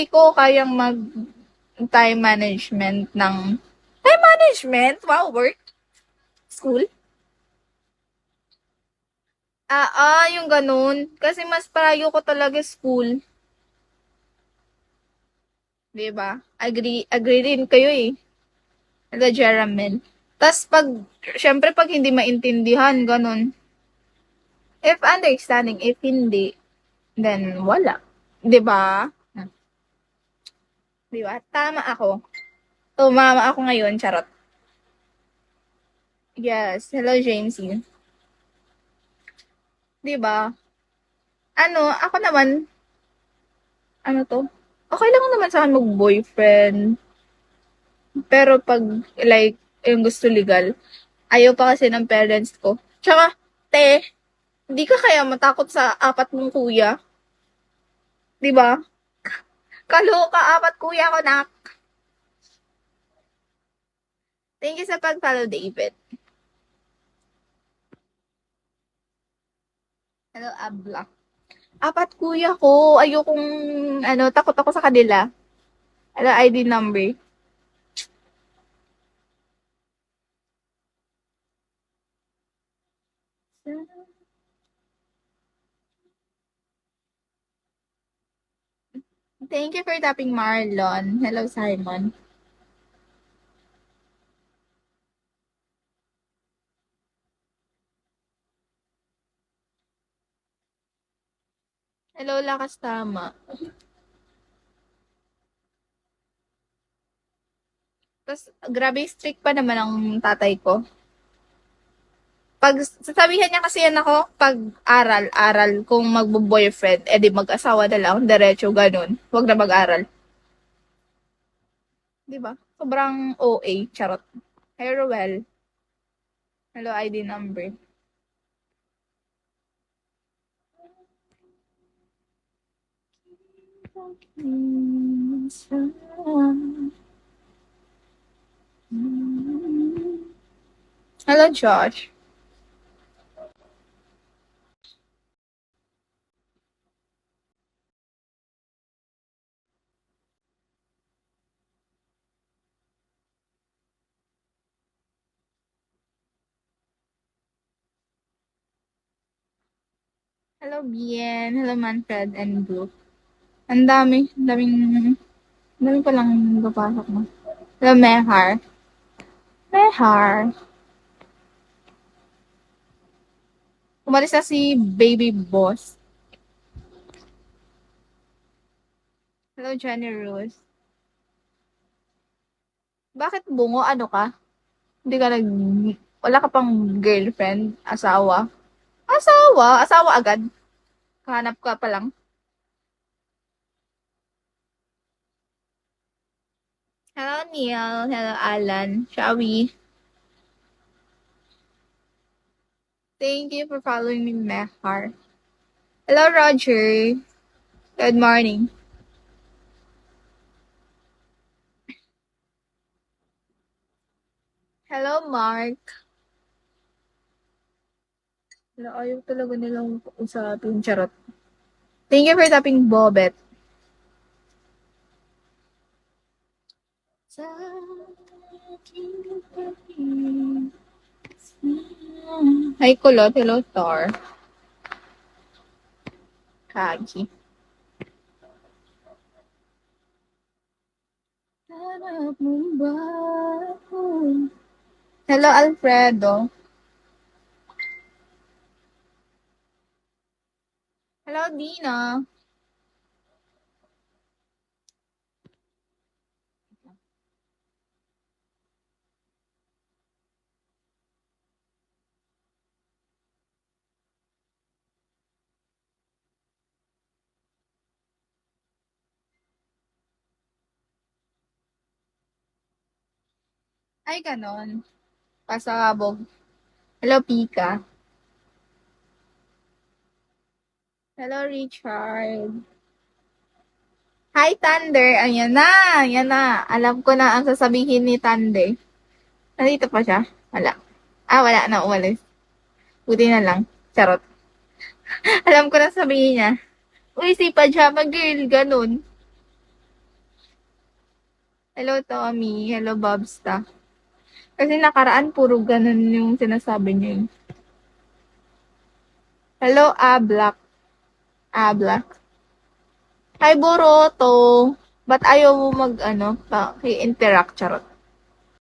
ko kayang time management ng time management? Wow, work? School? Yung ganun. Kasi mas parayo ko talaga school. 'Di ba? Agree rin kayo eh. The Jeramel. Tas syempre pag hindi maintindihan, ganun. If understanding, if hindi, then wala. 'Di ba? 'Di ba? Tama ako. Tumama ako ngayon, charot. Yes. Hello, Jamesy. 'Di ba? Ako naman, ano to? Okay lang naman sa akin mag-boyfriend. Pero pag, like, yung gusto legal, ayaw pa kasi ng parents ko. Tsaka, te, hindi ka kaya matakot sa apat mong kuya? Di ba? Kaloka, apat kuya ko na. Thank you sa pag-follow, David. Hello, Abla. Apat kuya ko. Ayokong, takot ako sa kanila. Hello, ID number. Thank you for tapping, Marlon. Hello, Simon. Hello, lakas tama. Tapos, grabe strict pa naman ang tatay ko. Pag sasabihan niya kasi yan ako, pag aral, kung magbo-boyfriend, edi mag-asawa na lang, diretso, ganun. Huwag na mag-aral. Di ba? Sobrang OA, charot. Hey, Roel. Hello, ID number. Hello, Josh. Hello, Bien. Hello, Manfred and Brooke. Ang dami palang papasok mo. Hello, Mehar. Mehar. Umalis na si Baby Boss. Hello, Jenny Rose. Bakit bungo? Ano ka? Hindi ka wala ka pang girlfriend? Asawa? Asawa? Asawa agad? Kahanap ka pa lang? Hello, Neil. Hello, Alan. Shall we? Thank you for following me, Mehar. Hello, Roger. Good morning. Hello, Mark. Hello, ayaw talaga nilang usapin. Charot. Thank you for tapping, Bobet. Hi, Kulot. Hello, Thor. Kagi. Hello, Alfredo. Hello, Dina. Ay, ganon. Pasabog. Hello, Pika. Hello, Richard. Hi, Thunder. Ayan na. Ayan na. Alam ko na ang sasabihin ni Thunder. Nandito pa siya? Wala. Wala na. Umalis. Buti na lang. Charot. Alam ko na sabihin niya. Uy, si Pajama Girl. Ganun. Hello, Tommy. Hello, Bobsta. Kasi nakaraan, puro ganun yung sinasabi niyo yun. Hello, Ablak. Ablak. Hi, Boroto. Ba't ayaw mo mag, ano, pa, i-interact, charot.